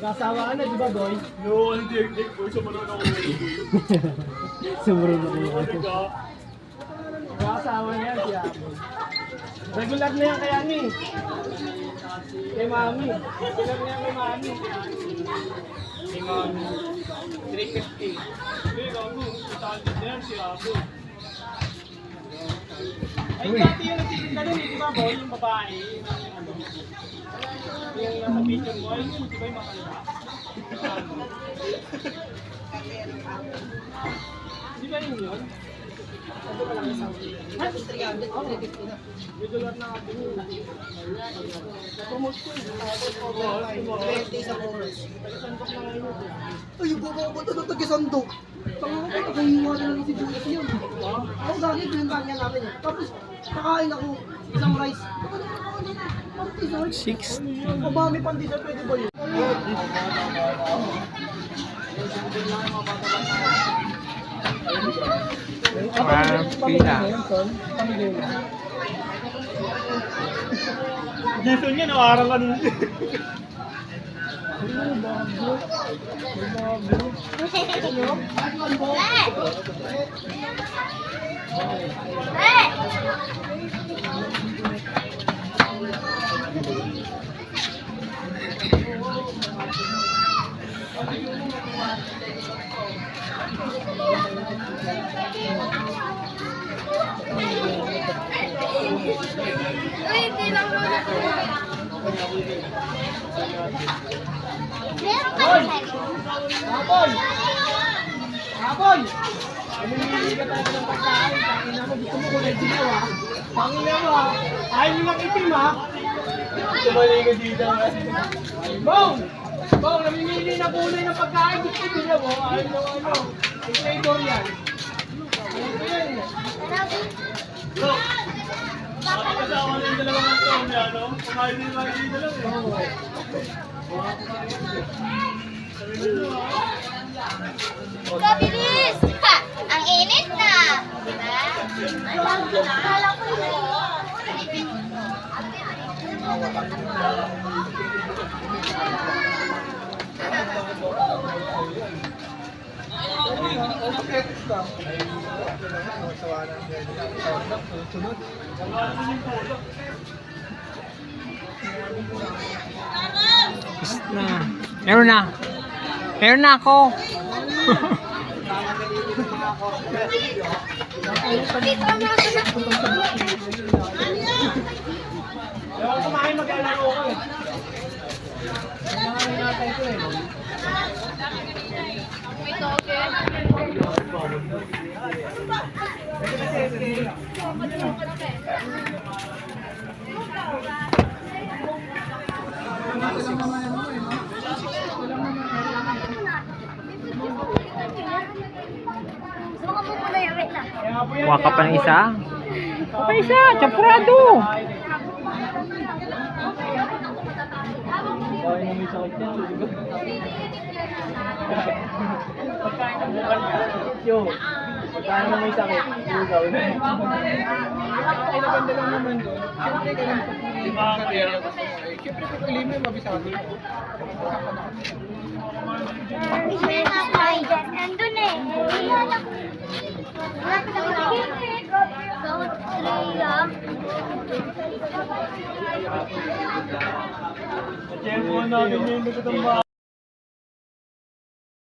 Kasawa ka na, di ba, boy? No, hindi. Boy, sumunod ako. Sumunod ako. Kasawa niya si Amo. Regular na yan kay Ani. Kay Mami. Regular na yan kay Mami. Kay Mami. 350. Hindi, Gago. Italid na yan si Amo. Ay, dati yung nagtitinda nun, di ba, boy? Yung babae. Yung nasa picture mo, ay, di ba yung makanda? Di ba yun yun? Ito pa lang isang. Ha? 300, 350 na. Regular na natin yun. Promote ko yun. 20 sa oras. Tagasandok na ngayon yun. Ay, yung baba ko ito tagisandok. Tanga ko, nakahiwa na lang si Julius yun. Ako dati, pinuntahan niya namin eh. Tapos, nakain ako isang rice. Six. Kabami pang dessert, pwede ba yun? Pila. Jason niya, nakarang kanina. Meron ka na Apol! Apol! Namimili ka talaga ng pagkain. Tangina mo, gusto mo kulay dilaw ha? Tangina mo ha? Ayaw nyo lang itim ha? Tumali ka dito. Bong! Bong, namimili na kulay ng pagkain. Gusto mo dilaw ha? Ayaw nyo ano? Yung flavor yan. Ito yan eh. Bro, nakakasama na yung dalawang antong niya, no? Kumain din lang dito lang eh. Kabilis! Ha! Ang init na! Diba? Kala ko yun. Na. Meron na. Meron na ako. Kaya kumain mag-alaro ko eh. Kailangan natin ito eh. Suka mo muna yung wait lang. Kuha ka pa ng isa? Kuha pa isa. Champurado. Pagkain ng bukal ka. Yo. Pagkain na may sakit. Yung gawin. Ay, naganda lang naman doon. Siyempre, ganun pa siyempre, pagpili mo yung mabisado. Hindi na tayo dyan. Nandun eh. Wala ka na pinakit. Bawat traya. Cellphone natin yung likod ng bahay.